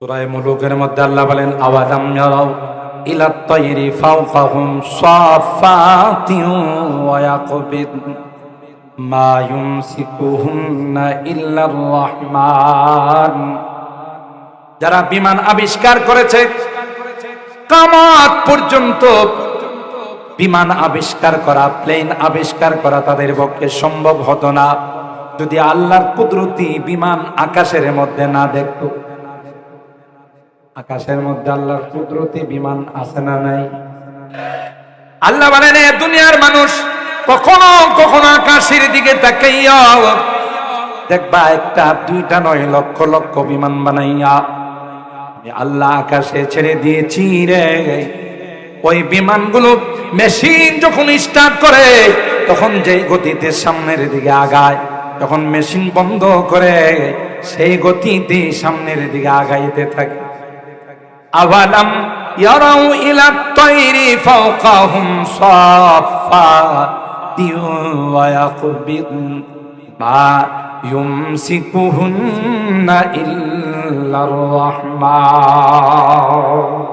সূরা মুলুকের মধ্যে আল্লাহ বলেন আওয়ালাম ইয়ারাউ ইলাত তায়রি ফাওকাহুম সাফাতিন ওয়া ইয়াকবিদ মা ইউমসিকুহুন্না ইল্লার রহমান। যারা বিমান আবিষ্কার করেছে কিয়ামত পর্যন্ত বিমান আবিষ্কার করা, প্লেন আবিষ্কার করা তাদের পক্ষে সম্ভব হতো না যদি আল্লাহর কুদরতি বিমান আকাশের মধ্যে না দেখতো। আকাশের মধ্যে আল্লাহর কুদরতি বিমান আছে না নাই? আল্লাহ বলেন এ দুনিয়ার মানুষ কখনো কখনো আকাশের দিকে তাকাইয়া দেখবা একটা দুইটা নয় লক্ষ লক্ষ বিমান বানাইয়া আমি আল্লাহ আকাশে ছেড়ে দিয়েছি রে। ওই বিমানগুলো মেশিন যখন স্টার্ট করে তখন যেই গতিতে সামনের দিকে আগায়, যখন মেশিন বন্ধ করে সেই গতিতে সামনের দিকে আগাইতে থাকে। আওয়ালাম ইয়ারাউ ইলাত তায়রি ফাওকাহুম সাফাতিন ওয়া ইয়াকবিদ মা ইউমসিকুহুন্না ইল্লার রহমান।